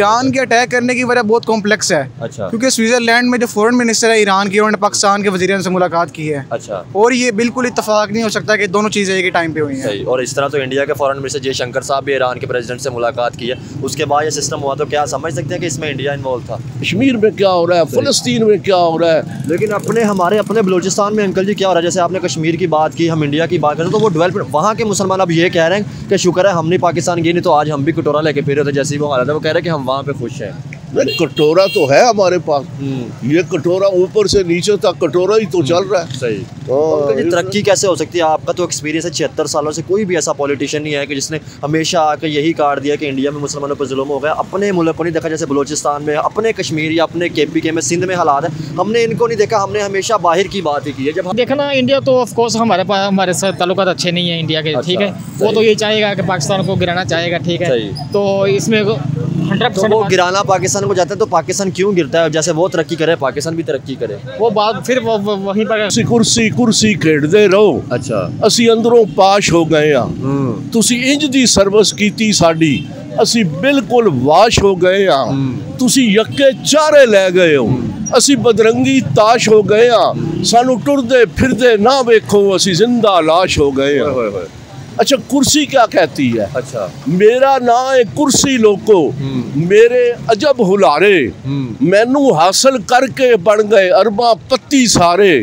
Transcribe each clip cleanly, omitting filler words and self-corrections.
Iran के attack करने की वजह बहुत कॉम्प्लेक्स है। अच्छा। क्योंकि स्विट्जरलैंड में जो फॉरेन मिनिस्टर है ईरान की, उन्होंने पाकिस्तान के वज़ीर से मुलाकात की है। अच्छा। और ये बिल्कुल इत्तेफाक नहीं हो सकता कि दोनों चीज़ें एक ही टाइम पे हुई हैं। सही। और इस तरह तो इंडिया के फॉरेन मिनिस्टर जयशंकर साहब भी ईरान के प्रेसिडेंट से मुलाकात की है, उसके बाद ये सिस्टम हुआ, तो क्या समझ सकते हैं कि इसमें इंडिया इन्वॉल्व था? कश्मीर में क्या हो रहा है, फ़लस्तीन में क्या हो रहा है, लेकिन हमारे अपने बलूचिस्तान में अंकल जी क्या हो रहा है? जैसे आपने कश्मीर की बात की, हम इंडिया की बात करें तो वो डेवलपमेंट, वहाँ के मुसलमान अब ये कह रहे हैं कि शुक्र है हम नहीं पाकिस्तान गए, नहीं तो आज हम भी कटोरा लेके फिर रहे थे, जैसी वो हालत है। वो कह रहे हैं कि हम वहाँ पे खुश हैं। नहीं, कटोरा तो है हमारे पास, ये कटोरा ऊपर से नीचे तक कटोरा ही तो चल रहा है। सही। अंकल जी तरक्की कैसे हो सकती है? आपका तो एक्सपीरियंस है 76 सालों से, कोई भी ऐसा पॉलिटिशियन नहीं है कि जिसने हमेशा आकर यही काट दिया कि इंडिया में मुसलमानों पर जुल्म हो गया। अपने मुल्क को नहीं देखा, जैसे बलूचिस्तान में, अपने कश्मीर या अपने KPK में, सिंध में हालात है, हमने इनको नहीं देखा, हमने हमेशा बाहर की बात ही की है। जब देखना इंडिया तो ऑफ कोर्स हमारे साथ ताल्लुकात अच्छे नहीं है इंडिया के। ठीक है, वो तो ये चाहेगा कि पाकिस्तान को गिराना चाहेगा। ठीक है, तो इसमें 100% वो गिराना पाकिस्तान को जाता है, तो पाकिस्तान क्यों गिरता है? जैसे वो तरक्की करे, पाकिस्तान भी तरक्की करे, वो बात फिर वहीं पर कुर्सी कुर्सी खेड़ते रहो। अच्छा। असी अंदरों पाश हो गए हाँ, तुसी इंज दी सर्विस कीती साडी, असी बिल्कुल वाश हो गए हाँ, तुसी यक्के चारे ले गए हो, असी बदरंगी ताश हो गए हाँ, सानू टुरदे फिरदे ना वेखो, असी जिंदा लाश हो गए हाँ। अच्छा, कुर्सी क्या कहती है? अच्छा, मेरा ना है कुर्सी लोको, मेरे अजब हुलारे, मैनू हासिल करके बन गए अरबा पत्ती सारे,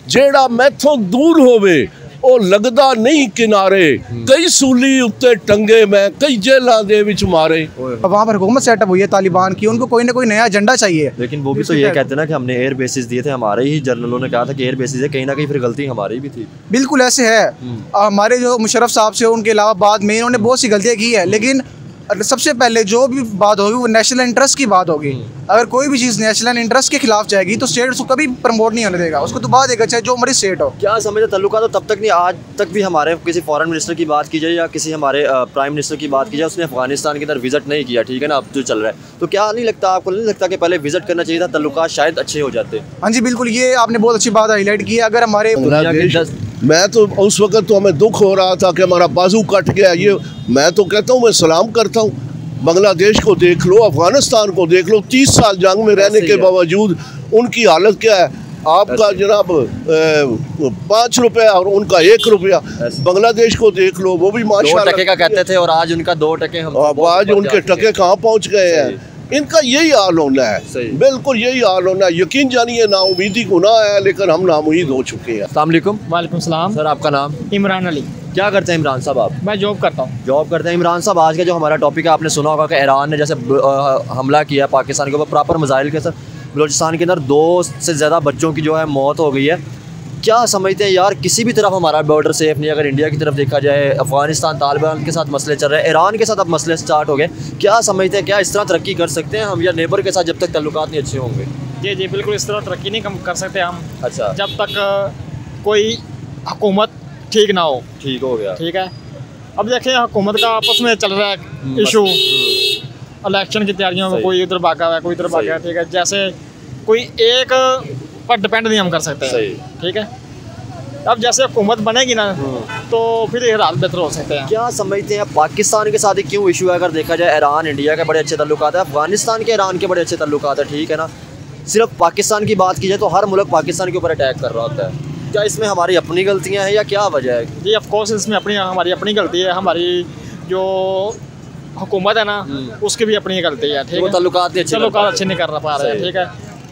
जेड़ा मैथों दूर होवे ओ लगदा नहीं किनारे, कई सूली उत्ते टंगे मैं, कई जेलां दे विच मारे। वहाँ पर हुकूमत सेटअप हुई है तालिबान की, उनको कोई ना कोई नया एजेंडा चाहिए। लेकिन वो भी तो ये कहते हैं ना कि हमने एयर बेसिस दिए थे, हमारे ही जनरलों ने कहा था कि एयर बेसिस है, कहीं ना कहीं फिर गलती हमारी भी थी। बिल्कुल ऐसे है। हमारे जो मुशर्रफ साहब से, उनके अलावा बाद में इन्होंने बहुत सी गलतियाँ की है, लेकिन सबसे पहले जो भी बात होगी वो नेशनल इंटरेस्ट की बात होगी। अगर कोई भी चीज़ नेशनल इंटरेस्ट के खिलाफ जाएगी तो स्टेट उसको कभी प्रमोट नहीं होने देगा, उसको दबा देगा, चाहे जो मर्जी स्टेट हो। क्या समझते तल्लुका तो तब तक नहीं, आज तक भी हमारे किसी फॉरेन मिनिस्टर की बात की जाए या किसी हमारे प्राइम मिनिस्टर की बात की जाए, उसने अफगानिस्तान के अंदर विजिट नहीं किया, ठीक है ना, अब जो चल रहा है, तो क्या नहीं लगता आपको, नहीं लगता कि पहले विजिट करना चाहिए था, तल्लुका शायद अच्छे हो जाते? हाँ जी बिल्कुल, ये आपने बहुत अच्छी बात हाईलाइट की है। अगर हमारे मैं तो उस वक्त तो हमें दुख हो रहा था कि हमारा बाजू कट गया, ये मैं तो कहता हूँ, मैं सलाम करता हूँ। बांग्लादेश को देख लो, अफगानिस्तान को देख लो, 30 साल जंग में रहने के बावजूद उनकी हालत क्या है। आपका जनाब 5 रुपया और उनका 1 रुपया। बांग्लादेश को देख लो, वो भी माशाल्लाह 2 टके का कहते थे और आज उनका 2 टके, हम आज उनके टके कहाँ पहुँच गए हैं। इनका यही हाल होना है, बिल्कुल यही हाल होना है। यकीन जानिए नाउमीदी गुनाह है, लेकिन हम नाउमीद हो चुके हैं। अस्सलाम वालेकुम। वालेकुम सलाम। सर आपका नाम? इमरान अली। क्या करते हैं इमरान साहब आप? मैं जॉब करता हूँ। जॉब करते हैं। इमरान साहब आज का जो हमारा टॉपिक है, आपने सुना होगा कि ईरान ने जैसे हमला किया पाकिस्तान के ऊपर प्रॉपर मिसाइल के साथ, बलूचिस्तान के अंदर 2 से ज़्यादा बच्चों की जो है मौत हो गई है। क्या समझते हैं यार, किसी भी तरफ हमारा बॉर्डर सेफ नहीं। अगर इंडिया की तरफ देखा जाए, अफगानिस्तान तालिबान के साथ मसले चल रहे हैं, ईरान के साथ अब मसले स्टार्ट हो गए। क्या समझते हैं, क्या इस तरह तरक्की कर सकते हैं हम, या नेबर के साथ जब तक ताल्लुकात नहीं अच्छे होंगे? जी जी बिल्कुल, इस तरह तरक्की नहीं कर सकते हम। अच्छा। जब तक कोई हुकूमत ठीक ना हो। ठीक हो गया। ठीक है, अब देखिए हुकूमत का आपस में चल रहा है इशू, इलेक्शन की तैयारियों में कोई इधर भागा है, कोई इधर भागा है। ठीक है, जैसे कोई एक पर डिपेंड नहीं हम कर सकते। ठीक है, अब जैसे हुकूमत बनेगी ना तो फिर ये हालात बेहतर हो सकते हैं। क्या समझते हैं पाकिस्तान के साथ क्यों इशू है? अगर देखा जाए, ईरान इंडिया के बड़े अच्छे ताल्लुकात है, अफगानिस्तान के ईरान के बड़े अच्छे ताल्लुकात है, ठीक है ना। सिर्फ पाकिस्तान की बात की जाए तो हर मुल्क पाकिस्तान के ऊपर अटैक कर रहा होता है। क्या इसमें हमारी अपनी गलतियाँ हैं या क्या वजह है? जी ऑफ कोर्स इसमें हमारी अपनी गलती है। हमारी जो हुकूमत है ना, उसकी भी अपनी गलती है। ठीक है, ताल्लुकात अच्छे नहीं कर पा रहे हैं। ठीक है,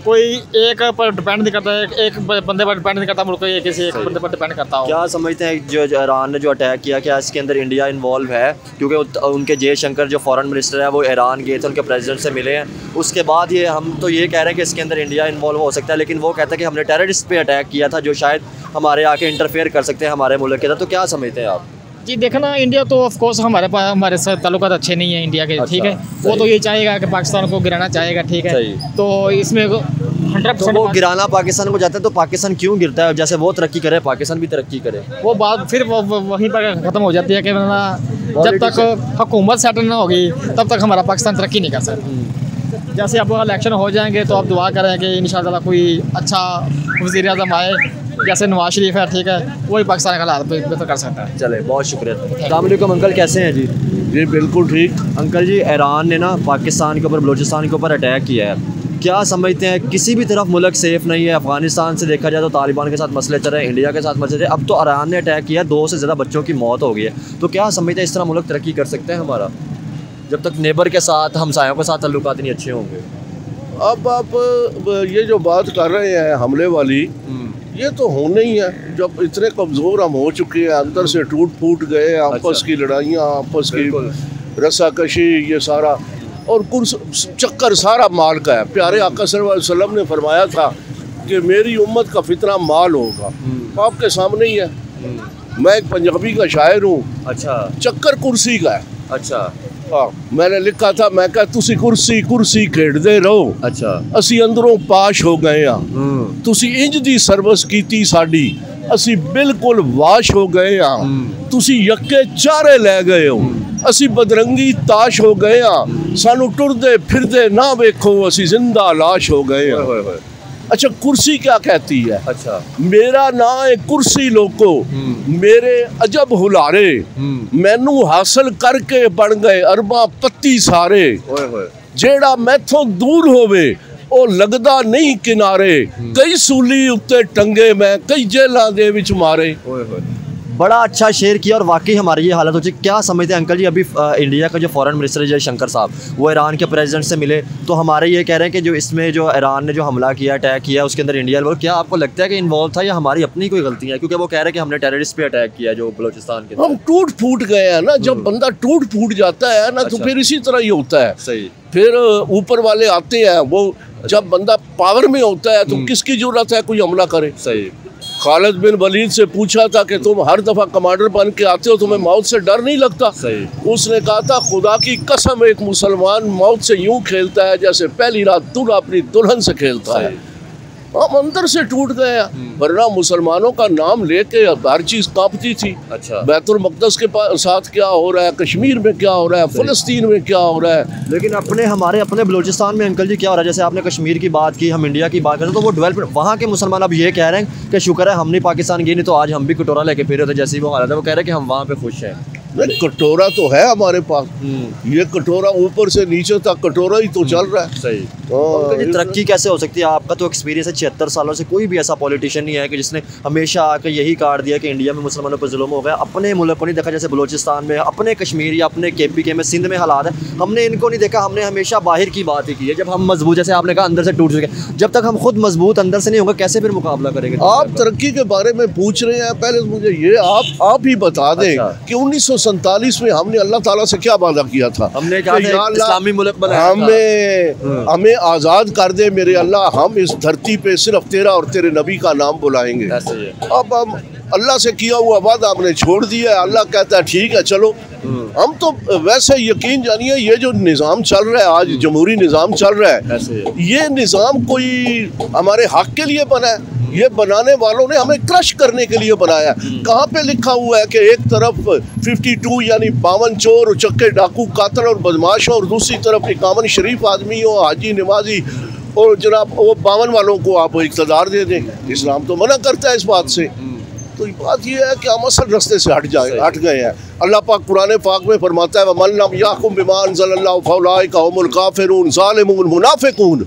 कोई एक पर डिपेंड नहीं करता है, एक बंदे पर डिपेंड नहीं करता मुल्क, किसी एक बंदे पर डिपेंड करता हो। क्या समझते हैं जो ईरान ने जो अटैक किया, क्या इसके अंदर इंडिया इन्वॉल्व है? क्योंकि उनके जयशंकर जो फॉरेन मिनिस्टर है वो ईरान गए थे, उनके प्रेसिडेंट से मिले हैं। उसके बाद ये हम तो ये कह रहे हैं कि इसके अंदर इंडिया इन्वॉल्व हो सकता है, लेकिन वो कहता है कि हमने टेररिस्ट पे अटैक किया था जो शायद हमारे आके इंटरफेयर कर सकते हैं हमारे मुल्क के अंदर। तो क्या समझते हैं आप? जी देखना इंडिया तो ऑफ कोर्स हमारे साथ ताल्लुकात अच्छे नहीं है इंडिया के। ठीक है, वो तो ये चाहेगा कि पाकिस्तान को गिराना चाहेगा। ठीक है, तो इसमें 100% वो गिराना पाकिस्तान को जाता है, तो पाकिस्तान क्यों गिरता है? जैसे वो तरक्की करे, पाकिस्तान भी तरक्की करे, वो बात फिर वहीं पर ख़त्म हो जाती है कि जब तक हुकूमत सेटल ना होगी तब तक हमारा पाकिस्तान तरक्की नहीं कर सकता। जैसे अब इलेक्शन हो जाएंगे तो आप दुआ करें कि इंशाअल्लाह कोई अच्छा वज़ीर आज़म आए, जैसे नवाज शरीफ है। ठीक है, वही पाकिस्तान का हालात बेहतर कर सकता है। चले, बहुत शुक्रिया। अस्सलाम वालेकुम अंकल, कैसे हैं जी? जी बिल्कुल ठीक। अंकल जी, ईरान ने ना पाकिस्तान के ऊपर, बलूचिस्तान के ऊपर अटैक किया है, क्या समझते हैं किसी भी तरफ मुल्क सेफ़ नहीं है? अफ़गानिस्तान से देखा जाए तो तालिबान के साथ मसले चल रहे हैं, इंडिया के साथ मसले चल रहे हैं, अब तो ईरान ने अटैक किया, 2 से ज़्यादा बच्चों की मौत हो गई है। तो क्या समझते हैं इस तरह मुल्क तरक्की कर सकते हैं हमारा, जब तक नेबर के साथ, हमसायों के साथ ताल्लुकात नहीं अच्छे होंगे? अब आप ये जो बात कर रहे हैं हमले वाली, ये तो होना ही है। जब इतने कमज़ोर हम हो चुके हैं, अंदर से टूट फूट गए, आपस की लड़ाइयाँ, आपस की रस्साकशी, ये सारा और चक्कर सारा माल का है। प्यारे आका सल्लल्लाहु अलैहि वसल्लम ने फरमाया था कि मेरी उम्मत का फितना माल होगा, आपके सामने ही है। मैं एक पंजाबी का शायर हूँ। अच्छा। चक्कर कुर्सी का है। अच्छा। हाँ, मैंने लिखा था, मैं कहा तुसी कुर्सी कुर्सी खेड़दे रहो, अच्छा, असी अंदरों पाश हो गए हाँ, तुसी इंज दी सर्विस कीती साडी, असी बिल्कुल वाश हो गए हाँ, तुसी यक्के चारे ले गए हो, असी बदरंगी ताश हो गए हाँ, सानू टुरदे फिरदे ना वेखो, असी जिंदा लाश हो गए हाँ। अच्छा, कुर्सी क्या कहती है? अच्छा, मेरा ना है कुर्सी लोको, मेरे अजब हुलारे, मैनू हासिल करके बन गए अरबा पत्ती सारे, जेड़ा मैथों दूर होवे ओ लगदा नहीं किनारे, कई सूली उत्ते टंगे मैं, कई जेलां दे विच मारे। बड़ा अच्छा शेयर किया और वाकई हमारी ये हालत हो चुकी। क्या समझते हैं अंकल जी, अभी इंडिया का जो फॉरेन मिनिस्टर है जयशंकर साहब, वो ईरान के प्रेसिडेंट से मिले, तो हमारे ये कह रहे हैं कि जो इसमें जो ईरान ने जो हमला किया, अटैक किया, उसके अंदर इंडिया लोग, क्या आपको लगता है कि इन्वॉल्व था या हमारी अपनी कोई गलती है? क्योंकि वो कह रहे हैं कि हमने टेररिस्ट पे अटैक किया जो बलूचिस्तान के। हम टूट फूट गए हैं ना, जब बंदा टूट फूट जाता है ना, तो फिर इसी तरह ही होता है। सही। फिर ऊपर वाले आते हैं, वो जब बंदा पावर में होता है तो किसकी जरूरत है कोई हमला करे? सही। खालिद बिन वलीद से पूछा था कि तुम हर दफा कमांडर बन के आते हो, तुम्हें मौत से डर नहीं लगता? सही। उसने कहा था, खुदा की कसम एक मुसलमान मौत से यूं खेलता है जैसे पहली रात दूल्हा अपनी दुल्हन से खेलता है। हम अंदर से टूट गए हैं, वरना मुसलमानों का नाम लेके हर चीज कांपती थी। अच्छा। बैतुल मक़दस के साथ क्या हो रहा है, कश्मीर में क्या हो रहा है, फ़लस्तीन में क्या हो रहा है, लेकिन हमारे अपने बलूचिस्तान में अंकल जी क्या हो रहा है? जैसे आपने कश्मीर की बात की, हम इंडिया की बात करें तो वो डेवलपमेंट, वहाँ के मुसलमान अब ये कह रहे हैं कि शुक्र है हमने पाकिस्तान गए, नहीं तो आज हम भी कटोरा लेके फिर रहे थे, जैसी वो हालत है। वो कह रहे हैं कि हम वहाँ पे खुश हैं। नहीं, कटोरा तो है हमारे पास, ये कटोरा ऊपर से नीचे तक कटोरा ही तो चल रहा है। सही। तरक्की कैसे हो सकती है? आपका तो एक्सपीरियंस है 76 सालों से, कोई भी ऐसा पॉलिटिशियन नहीं है कि जिसने हमेशा आकर यही काट दिया कि इंडिया में मुसलमानों पर जुल्म हो गया। अपने मुल्क को नहीं देखा, जैसे बलूचिस्तान में, अपने कश्मीर या अपने KPK में, सिंध में हालात है, हमने इनको नहीं देखा। हमने हमेशा बाहर की बात ही की है। जब हम मजबूत, जैसे आपने कहा अंदर से टूट चुके, जब तक हम खुद मजबूत अंदर से नहीं होंगे, कैसे फिर मुकाबला करेंगे? आप तरक्की के बारे में पूछ रहे हैं, पहले मुझे ये आप ही बता दें कि 1947 में हमने अल्लाह ताला से क्या वादा किया था? हमने कहा इस्लामी मुल्क बनाया, हमें आज़ाद कर दे मेरे अल्लाह, हम इस धरती पे सिर्फ तेरा और तेरे नबी का नाम बुलाएंगे। अब हम अल्लाह से किया हुआ वादा हमने छोड़ दिया है। अल्लाह कहता है ठीक है चलो। हम तो वैसे यकीन जानिए, ये जो निज़ाम चल रहा है आज, जमहूरी निज़ाम चल रहा है, ये निज़ाम कोई हमारे हक के लिए बना है? ये बनाने वालों ने हमें क्रश करने के लिए बनाया। कहाँ पे लिखा हुआ है कि एक तरफ 52 यानी 52 चोर, चक्के, डाकू, कातल और बदमाश हो, और दूसरी तरफ इकामन शरीफ आदमी हो, हाजी, नमाजी, और जनाब वो 52 वालों को आप इक़्तिदार दे दें? इस्लाम तो मना करता है इस बात से। तो बात यह है कि हम असल रास्ते से हट गए हैं। अल्लाह पाक कुरान पाक में फरमाता है, वमन लम याकुम बिमा अंज़लल्लाहु फौलाइका हुमुल काफिरून ज़ालिमून मुनाफिकून।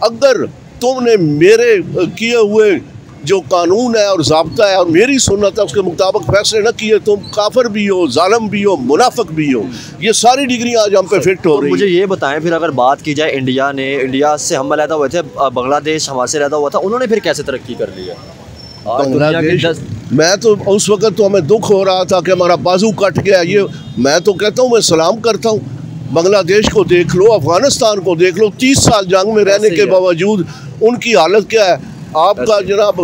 अगर तुमने मेरे किए हुए जो कानून है और ज़ाब्ता है और मेरी सुन्नत है उसके मुताबिक फैसले न किए, तुम काफिर भी हो, जालिम भी हो, मुनाफिक भी हो। ये सारी डिग्री आज हम पे फिट हो रही है। मुझे ये बताएं फिर, अगर बात की जाए इंडिया से हम अलहदा हुए थे, बांग्लादेश हमारे से अलहदा हुआ था, उन्होंने फिर कैसे तरक्की कर ली है? बांग्लादेश, मैं तो उस वक्त तो हमें दुख हो रहा था कि हमारा बाजू कट गया। ये मैं तो कहता हूँ, मैं सलाम करता हूँ। बांग्लादेश को देख लो, अफगानिस्तान को देख लो, 30 साल जंग में रहने के बावजूद उनकी हालत क्या है? आपका जनाब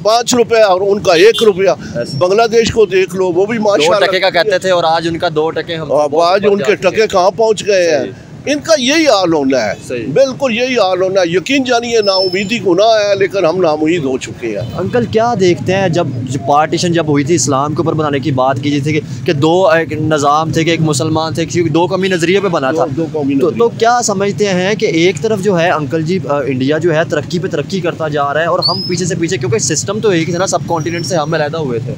5 रुपया और उनका 1 रुपया। बांग्लादेश को देख लो, वो भी माशाल्लाह 2 टके का कहते थे और आज उनका 2 टके। हम आज उनके टके कहाँ पहुँच गए हैं? इनका यही हाल होना है, बिल्कुल यही हाल होना है। यकीन जानिए नाउमीदी गुनाह है, लेकिन हम नाउमीद हो चुके हैं। अंकल क्या देखते हैं, जब पार्टीशन जब हुई थी, इस्लाम के ऊपर बनाने की बात की थी कि 2 एक निज़ाम थे, कि एक मुसलमान थे, क्योंकि 2 कौमी नज़रिए पे बना था। तो क्या समझते हैं कि एक तरफ जो है अंकल जी इंडिया जो है तरक्की पे तरक्की करता जा रहा है और हम पीछे से पीछे, क्योंकि सिस्टम तो एक ही था ना, सब कॉन्टिनेंट से हम अलहदा हुए थे।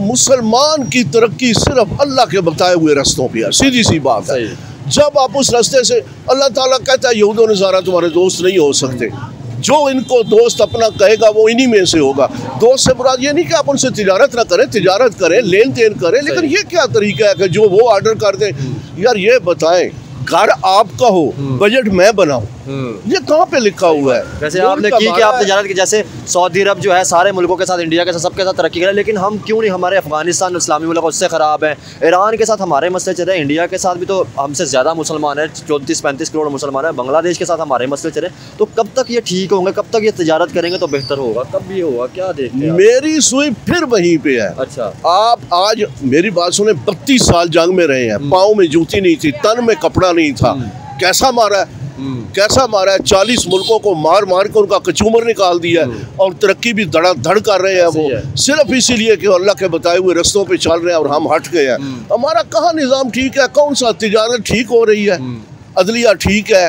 मुसलमान की तरक्की सिर्फ अल्लाह के बताए हुए रास्तों पे है, सीधी सी बात है। जब आप उस रास्ते से, अल्लाह ताला कहता है यहूद व नसारा तुम्हारे दोस्त नहीं हो सकते, जो इनको दोस्त अपना कहेगा वो इन्हीं में से होगा। दोस्त से मुराद ये नहीं कि आप उनसे तिजारत ना करें, तिजारत करें, लेन देन करें, लेकिन ये क्या तरीका है कि जो वो ऑर्डर कर दें। यार ये बताएं, घर आपका हो, बजट मैं बनाऊं, ये कहाँ पे लिखा हुआ है? वैसे आपने की कि आप तिजारत की, जैसे सऊदी अरब जो है सारे मुल्कों के साथ, इंडिया के साथ, सबके साथ तरक्की करें, लेकिन हम क्यों नहीं, हमारे अफगानिस्तान इस्लामी मुल्क उससे ख़राब है, ईरान के साथ हमारे मसले चल रहे हैं, इंडिया के साथ भी तो हमसे ज़्यादा मुसलमान है, 34-35 करोड़ मुसलमान है, बांग्लादेश के साथ हमारे मसले चल रहे हैं। तो कब तक ये ठीक होंगे, कब तक ये तिजारत करेंगे तो बेहतर होगा, कब ये होगा, क्या देखते हैं? मेरी सुई फिर वहीं पे है। अच्छा, आप आज मेरी बात सुने, 32 साल जंग में रहे हैं, पाँव में जूती नहीं थी, तन में कपड़ा नहीं था, कैसा मारा है, कैसा मारा है, 40 मुल्कों को मार मार कर उनका कचूमर निकाल दिया है, और तरक्की भी धड़ाधड़ कर रहे हैं वो, सिर्फ इसीलिए कि अल्लाह के बताए हुए रस्तों पे चल रहे हैं और हम हट गए हैं। हमारा कहाँ निज़ाम ठीक है? कौन सा तिजारत ठीक हो रही है? अदलिया ठीक है,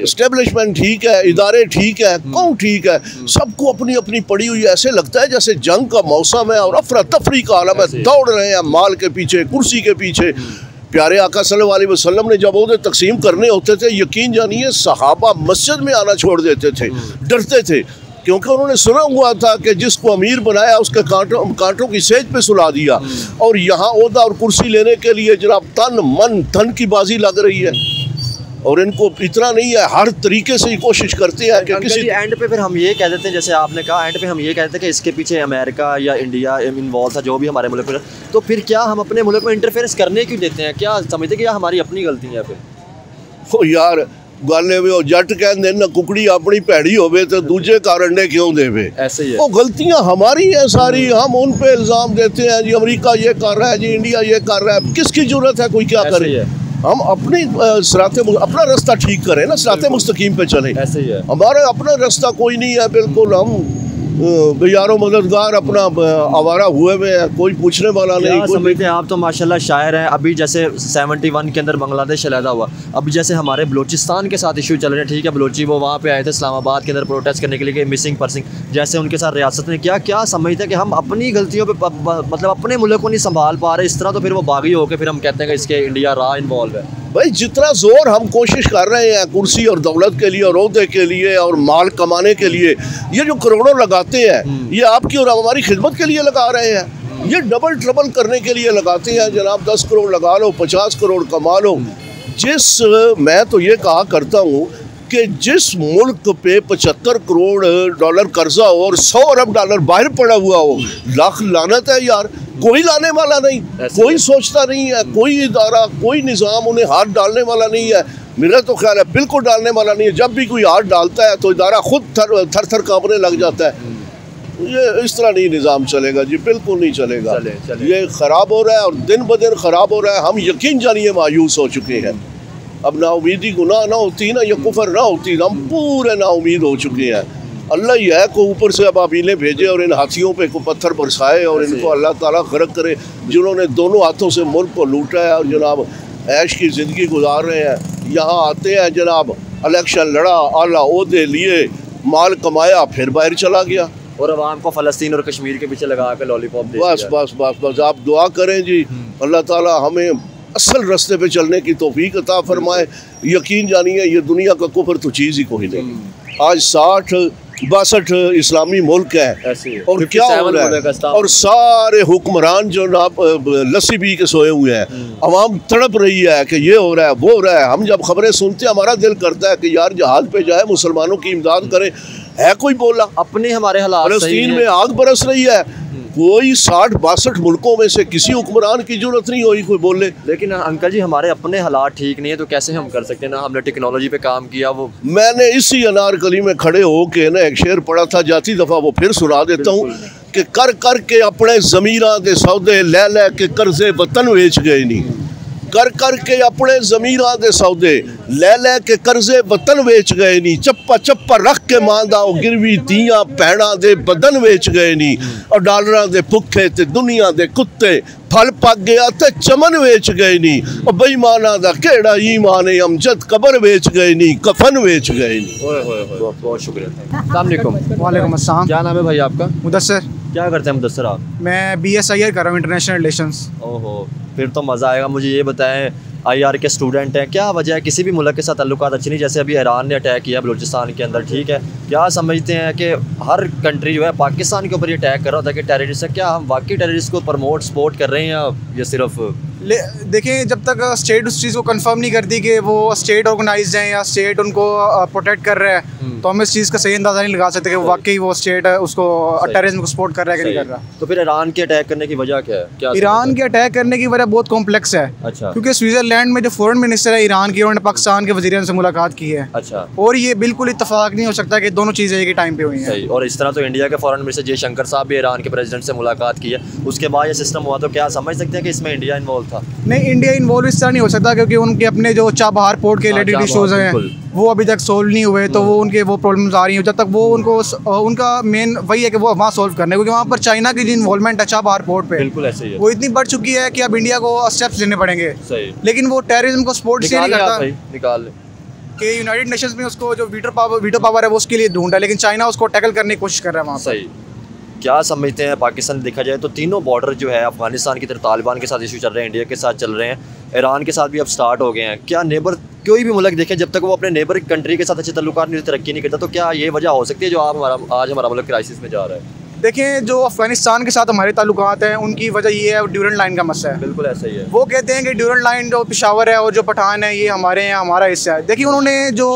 एस्टेब्लिशमेंट ठीक है, इदारे ठीक है, कौन ठीक है? सबको अपनी अपनी पड़ी हुई, ऐसे लगता है जैसे जंग का मौसम है और अफरा तफरी का आलम है, दौड़ रहे हैं माल के पीछे, कुर्सी के पीछे। प्यारे आका सल्लल्लाहु अलैहि वसल्लम ने जब ओहदे तकसीम करने होते थे, यकीन जानिए सहाबा मस्जिद में आना छोड़ देते थे, डरते थे, क्योंकि उन्होंने सुना हुआ था कि जिसको अमीर बनाया उसके कांटों की सेज पे सुला दिया। और यहाँ ओहदा और कुर्सी लेने के लिए जनाब तन मन धन की बाजी लग रही है, और इनको इतना नहीं है, हर तरीके से ही कोशिश करते हैं कि किसी एंड पे फिर हम ये कह देते हैं, जैसे आपने कहा एंड पे हम ये कहते हैं कि इसके पीछे अमेरिका या इंडिया इन्वॉल्व था, जो भी हमारे मुल्क में, तो फिर क्या हम अपने मुल्क में इंटरफेरेंस करने क्यों देते हैं? क्या समझते कि यह हमारी अपनी गलती है? फिर ओ यार गाले में जट कहते ना, कुकड़ी अपनी भैड़ी होवे तो दूजे घर अंडे क्यों देवे? ऐसे ही है, वो गलतियां हमारी हैं सारी, हम उन पे इल्ज़ाम देते हैं जी अमेरिका ये कर रहा है, जी इंडिया ये कर रहा है। किसकी जरूरत है कोई क्या करे? हम अपनी अपना रास्ता ठीक करें ना, सिराते मुस्तकीम पे चलें। ऐसे ही है, हमारा अपना रास्ता कोई नहीं है बिल्कुल, हम यारो मददगार अपना आवारा हुए हुए हैं, कोई पूछने वाला नहीं। समझते हैं आप तो माशाल्लाह शायर हैं। अभी जैसे 71 के अंदर बांग्लादेश अलहदा हुआ, अब जैसे हमारे बलूचिस्तान के साथ इशू चल रहे हैं, ठीक है, बलूची वो वहाँ पे आए थे इस्लामाबाद के अंदर प्रोटेस्ट करने के लिए, मिसिंग पर्सन, जैसे उनके साथ रियासत ने क्या समझते हैं कि हम अपनी गलतियों पे मतलब अपने मुल्क को नहीं संभाल पा रहे, इस तरह तो फिर वो बागी होकर फिर हम कहते हैं कि इसके इंडिया रहा इन्वॉल्व है। भाई जितना जोर हम कोशिश कर रहे हैं कुर्सी और दौलत के लिए और ओहदे के लिए और माल कमाने के लिए, ये जो करोड़ों लगाते हैं ये आपकी और हमारी खिदमत के लिए लगा रहे हैं, ये डबल ट्रबल करने के लिए लगाते हैं। जनाब 10 करोड़ लगा लो, 50 करोड़ कमा लो। मैं तो ये कहा करता हूँ कि जिस मुल्क पे 75 करोड़ डॉलर कर्जा हो और 100 अरब डॉलर बाहर पड़ा हुआ हो, लाख लानत है यार, कोई लाने वाला नहीं, कोई सोचता नहीं है, कोई इदारा, कोई निज़ाम उन्हें हाथ डालने वाला नहीं है। मेरा तो ख्याल है बिल्कुल डालने वाला नहीं है। जब भी कोई हाथ डालता है तो इदारा खुद थर थर कांपने लग जाता है। ये इस तरह नहीं निज़ाम चलेगा जी, बिल्कुल नहीं चलेगा। ये ख़राब हो रहा है और दिन ब दिन ख़राब हो रहा है। हम यकीन जानिए मायूस हो चुके हैं। अब नाउमीदी गुनाह ना होती ना, ये कुफर ना होती, हम पूरे नाउमीद हो चुके हैं। अल्लाह ही है को ऊपर से अबाबीलें भेजे और इन हाथियों पे को पत्थर बरसाए और इनको अल्लाह ताला गर्क करे, जिन्होंने दोनों हाथों से मुल्क को लूटा है और जनाब ऐश की ज़िंदगी गुजार रहे हैं। यहाँ आते हैं जनाब, इलेक्शन लड़ा, आला ओहदे लिए, माल कमाया, फिर बाहर चला गया और अवाम को फ़लस्तीन और कश्मीर के पीछे लगा के लॉलीपॉप दे बस बस बस बस। आप दुआ करें जी, अल्लाह ताला हमें असल रास्ते पे चलने की तौफीक अता फरमाए। यकीन जानिए ये दुनिया का कुफर तो चीज़ ही कोई नहीं। आज 60-62 इस्लामी मुल्क हैं और क्या हो रहा है, और सारे हुक्मरान जो लस्सी पी के सोए हुए हैं। अवाम तड़प रही है कि ये हो रहा है, वो हो रहा है। हम जब खबरें सुनते हैं हमारा दिल करता है कि यार जहाज पे जाए, मुसलमानों की इमदाद करे। है कोई बोला? अपने हमारे हालात फलस्तीन में आग बरस रही है, कोई 60-62 मुल्कों में से किसी हुक्मरान की जरूरत नहीं हुई कोई बोले। लेकिन अंकल जी हमारे अपने हालात ठीक नहीं है तो कैसे हम कर सकते हैं ना, हमने टेक्नोलॉजी पे काम किया। वो मैंने इसी अनारकली में खड़े हो के ना एक शेर पढ़ा था, जाती दफ़ा वो फिर सुना देता हूँ कि कर कर के अपने ज़मीरा के सौदे ले ले के कर्जे वतन बेच गए नहीं। कर कर के अपने ज़मीरा दे सौदे ले ले के कर्जे वतन बेच गए नहीं। चप्पा चप्पा रख के मांदा गिरवी दियाँ भैणा दे बदन बेच गए नहीं। और डॉलरां दे भुखे ते दुनिया दे कुत्ते फल पक गया ते चमन बेच गए नहीं। और बेईमाना दा केड़ा ईमान है, अमजद कबर बेच गए नहीं, कफन बेच गए नहीं। बहुत शुक्रिया। अस्सलाम वालेकुम। वालेकुम अस्सलाम। क्या नाम है भाई आपका? मुदस्सिर। क्या करते हैं मुदस्सर आप? मैं BSIR कर रहा हूँ, इंटरनेशनल रिलेशंस। ओहो, फिर तो मज़ा आएगा। मुझे ये बताएं, IR के स्टूडेंट हैं, क्या वजह है किसी भी मुल्क के साथ ताल्लुकात अच्छे नहीं? जैसे अभी ईरान ने अटैक किया बलूचिस्तान के अंदर, ठीक है, क्या समझते हैं कि हर कंट्री जो है पाकिस्तान के ऊपर ये अटैक कर रहा होता है कि टेररिस्ट है, क्या हम वाकई टेररिस्ट को प्रमोट सपोर्ट कर रहे हैं या ये सिर्फ? देखिए, जब तक स्टेट उस चीज़ को कंफर्म नहीं करती कि वो स्टेट ऑर्गेनाइज्ड है या स्टेट उनको प्रोटेक्ट कर रहा है, तो हम इस चीज़ का सही अंदाज़ा नहीं लगा सकते कि वाकई वो स्टेट उसको टेररिज्म को सपोर्ट कर रहा है कि नहीं कर रहा। तो फिर ईरान के अटैक करने की वजह क्या है? क्या ईरान के अटैक करने की वजह बहुत कॉम्प्लेक्स है। अच्छा। क्योंकि स्विट्जरलैंड में जो फॉरेन मिनिस्टर है ईरान की, उन्होंने पाकिस्तान के वज़ीर से मुलाकात की है। अच्छा। और ये बिल्कुल इत्तेफाक नहीं हो सकता कि दोनों चीज़ें एक ही टाइम पे हुई हैं। और इस तरह तो इंडिया के फॉरेन मिनिस्टर जयशंकर साहब भी ईरान के प्रेसिडेंट से मुलाकात की है, उसके बाद ये सिस्टम हुआ, तो क्या समझ सकते हैं कि इसमें इंडिया इन्वॉल्व था? नहीं, इंडिया इन्वॉल्व इस तरह नहीं हो सकता, क्योंकि उनके अपने जो चाबहार पोर्ट के रिलेटेड इशूज़ हैं वो अभी तक सोल्व नहीं हुए, तो वो उनके वो प्रॉब्लम्स आ रही हैं। जब तक वो उनको उनका मेन वही है कि वो वहाँ सोल्व करने, क्योंकि वहाँ पर चाइना की जो इन्वॉल्वमेंट है चाबहार पोर्ट पे, बिल्कुल ऐसे ही है, वो इतनी बढ़ चुकी है कि अब इंडिया को स्टेप्स लेने पड़ेंगे। सही। लेकिन वो टेररिज्म को सपोर्ट इसलिए नहीं करता निकाल ले कि यूनाइटेड नेशंस में उसको जो वीटो पावर है वो उसके लिए ढूंढा, लेकिन चाइना उसको टैकल करने की कोशिश कर रहा है वहाँ। सही। क्या समझते हैं पाकिस्तान देखा जाए तो तीनों बॉर्डर जो है अफगानिस्तान की तरफ तालिबान के साथ इशू चल रहे हैं, इंडिया के साथ चल रहे हैं, ईरान के साथ भी अब स्टार्ट हो गए हैं। क्या नेबर कोई भी मुल्क देखें, जब तक वो अपने नेबर कंट्री के साथ अच्छे तल्लुकात नहीं तरक्की नहीं करता, तो क्या ये वजह हो सकती है जो आज हमारा मुल्क क्राइसिस में जा रहा है? देखें, जो अफगानिस्तान के साथ हमारे ताल्लुकात हैं उनकी वजह ये है ड्यूरेंट लाइन का मसला है। बिल्कुल ऐसा ही है। वो कहते हैं कि ड्यूरेंट लाइन जो पेशावर है और जो पठान है ये हमारे हैं, हमारा हिस्सा है। देखिए, उन्होंने जो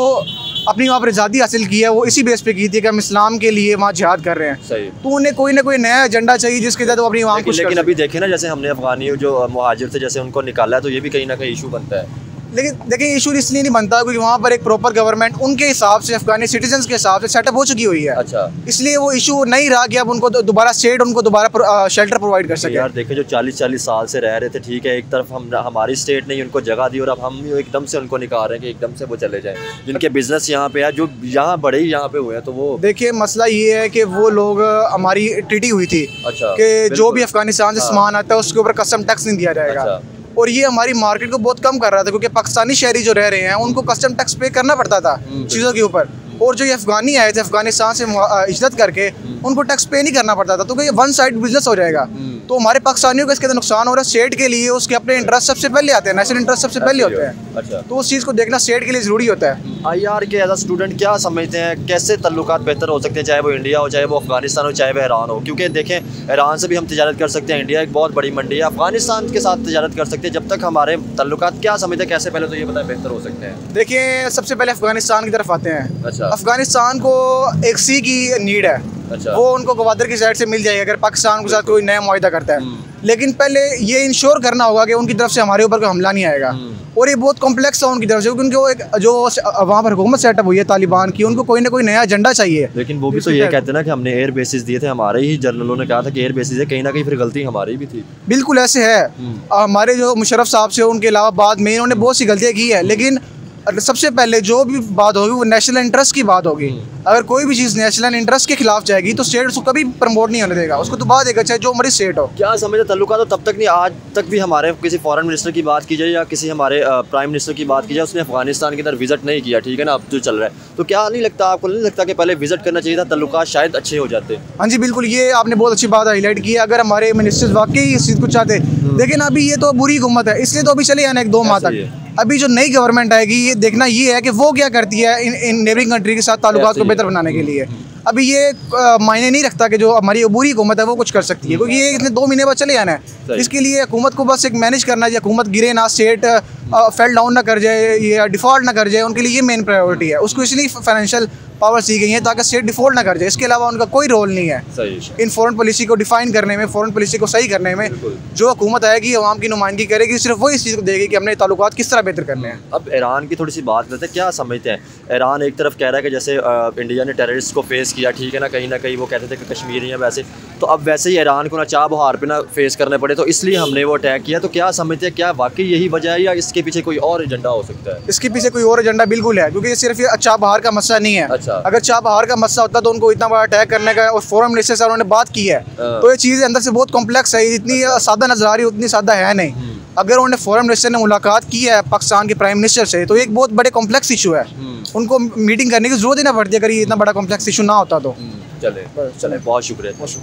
अपनी वहाँ पर आज़ादी हासिल की है वो इसी बेस पे की थी कि हम इस्लाम के लिए वहाँ जिहाद कर रहे हैं। सही। तो उन्हें कोई ना कोई नया एजेंडा चाहिए जिसके तहत वो अपनी वहाँ कुछ। लेकिन अभी देखें ना, जैसे हमने अफगानी जो मुहाजिर थे जैसे उनको निकाला है, तो ये भी कहीं ना कहीं इशू बनता है। लेकिन देखिए, इशू इसलिए नहीं बनता क्योंकि वहाँ पर एक प्रॉपर गवर्नमेंट उनके हिसाब से, अफगानी सिटीजन्स के हिसाब से सेटअप हो चुकी हुई है। अच्छा। इसलिए वो इशू नहीं रहा कि अब उनको दोबारा स्टेट उनको दोबारा शेल्टर प्रोवाइड कर सके। यार देखें, जो 40-40 साल से रह रहे थे, ठीक है, एक तरफ हमारी स्टेट ने उनको जगह दी और अब हम एकदम से उनको निकाल रहे हैं कि एकदम से वो चले जाएं, जिनके बिजनेस यहाँ पे है, जो यहाँ बड़े ही यहाँ पे हुए हैं। तो वो देखिए, मसला ये है कि वो लोग हमारी ट्रीटी हुई थी। अच्छा। कि जो भी अफगानिस्तान से सामान आता है उसके ऊपर कस्टम टैक्स नहीं दिया जाएगा। अच्छा। और ये हमारी मार्केट को बहुत कम कर रहा था, क्योंकि पाकिस्तानी शहरी जो रह रहे हैं उनको कस्टम टैक्स पे करना पड़ता था चीज़ों के ऊपर, और जो ये अफगानी आए थे अफगानिस्तान से हिजरत करके उनको टैक्स पे नहीं करना पड़ता था। तो ये वन साइड बिजनेस हो जाएगा, तो हमारे पाकिस्तानियों को इसके अंदर नुकसान हो रहा है। स्टेट के लिए उसके अपने इंटरेस्ट सबसे पहले आते हैं, नेशनल इंटरेस्ट सबसे पहले होते हैं। अच्छा। तो उस चीज़ को देखना स्टेट के लिए ज़रूरी होता है। IR के एज अ स्टूडेंट क्या समझते हैं, कैसे तल्लुकात बेहतर हो सकते हैं, चाहे वो इंडिया हो, चाहे वो अफगानिस्तान हो, चाहे वो ईरान हो? क्योंकि देखें, ईरान से भी हम तिजारत कर सकते हैं, इंडिया एक बहुत बड़ी मंडी है, अफगानिस्तान के साथ तिजारत कर सकते हैं। जब तक हमारे तल्लुकात, क्या समझते हैं कैसे, पहले तो ये बताएं, बेहतर हो सकते हैं? देखिए, सबसे पहले अफगानिस्तान की तरफ आते हैं। अच्छा। अफगानिस्तान को एक सी की नीड है। अच्छा। वो उनको गवादर की साइड से मिल जाएगी अगर पाकिस्तान के साथ कोई नया मुआहिदा करता है, लेकिन पहले ये इंश्योर करना होगा कि उनकी तरफ से हमारे ऊपर कोई हमला नहीं आएगा। और ये बहुत कॉम्प्लेक्स है उनकी तरफ से, क्योंकि उनको एक जो वहाँ पर हुकूमत सेटअप हुई है तालिबान की, उनको कोई ना कोई नया एजेंडा चाहिए। लेकिन वो भी तो ये कहते हैं ना कि हमने एयर बेसिस दिए थे, हमारे ही जनरलों ने कहा था कि एयर बेसिस है, कहीं ना कहीं फिर गलती हमारी भी थी। बिल्कुल ऐसे है। हमारे जो मुशर्रफ साहब से उनके अलावा बाद में इन्होंने बहुत सी गलतियाँ की है, लेकिन सबसे पहले जो भी बात होगी वो नेशनल इंटरेस्ट की बात होगी। अगर कोई भी चीज़ नेशनल इंटरेस्ट के खिलाफ जाएगी तो स्टेट उसको कभी प्रमोट नहीं होने देगा, उसको दबा देगा, चाहे जो मर्जी स्टेट हो। क्या समझते तल्लुकात तो तब तक नहीं, आज तक भी हमारे किसी फॉरेन मिनिस्टर की बात की जाए या किसी हमारे प्राइम मिनिस्टर की बात की जाए, उसने अफगानिस्तान के अंदर विजिट नहीं किया, ठीक है ना, अब जो चल रहा है, तो क्या नहीं लगता आपको, नहीं लगता कि पहले विजिट करना चाहिए था, तल्लुकात शायद अच्छे हो जाते? हाँ जी, बिल्कुल, ये आपने बहुत अच्छी बात हाईलाइट की है। अगर हमारे मिनिस्टर्स वाकई इस चीज़ को चाहते, लेकिन अभी ये तो बुरी हुकूमत है, इसलिए तो अभी चले आना 1-2 माह तक। अभी जो नई गवर्नमेंट आएगी, ये देखना ये है कि वो क्या करती है इन नेबरिंग कंट्री के साथ ताल्लुकात को बेहतर बनाने के लिए। अभी ये मायने नहीं रखता कि जो हमारी अबूरी हुकूमत है वो कुछ कर सकती है, क्योंकि ये इतने 2 महीने बाद चले आना है। इसके लिए हुकूमत को बस एक मैनेज करना है, हुकूमत गिरे ना, स्टेट फेल डाउन ना कर जाए या डिफ़ॉल्ट ना कर जाए, उनके लिए ये मेन प्रायोरिटी है। उसको इसलिए फाइनेंशियल पावर दी गई है ताकि स्टेट डिफॉल्ट ना कर जाए, इसके अलावा उनका कोई रोल नहीं है इन फॉरेन पॉलिसी को डिफाइन करने में, फॉरेन पॉलिसी को सही करने में। जो हुकूमत आएगी अवाम की नुमाइंदगी करेगी, सिर्फ वो इस चीज़ को देगी कि हमने ताल्लुकात किस तरह बेहतर करने हैं। अब ईरान की थोड़ी सी बात करते हैं, क्या समझते हैं? ईरान एक तरफ कह रहा है कि जैसे इंडिया ने टेररिस्ट को फेस किया, ठीक है ना, कहीं वो कहते थे कि कश्मीरी हैं वैसे, तो अब वैसे ही ईरान को ना चाह बहार पे ना फेस करने पड़े, तो इसलिए हमने वो अटैक किया। तो क्या समझते हैं, क्या वाकई यही वजह है या इसके पीछे कोई और एजेंडा हो सकता है? इसके पीछे कोई और एजेंडा बिल्कुल है, क्योंकि सिर्फ ये चाह बहार का मसला नहीं है। अच्छा। अगर चाह बहार का मसला होता तो उनको इतना बड़ा अटैक करने का, और फॉरेन मिनिस्टर से उन्होंने बात की है, तो ये चीज़ अंदर से बहुत कॉम्प्लेक्स है, जितनी सादा नजर आ रही है उतनी सादा है नहीं। अगर उन्होंने फॉरेन मिनिस्टर ने मुलाकात की है पाकिस्तान के प्राइम मिनिस्टर से, तो एक बहुत बड़े कॉम्प्लेक्स इशू है, उनको मीटिंग करने की जरूरत ही ना पड़ती अगर ये इतना बड़ा कॉम्प्लेक्स इशू ना होता तो। चले बहुत शुक्रिया।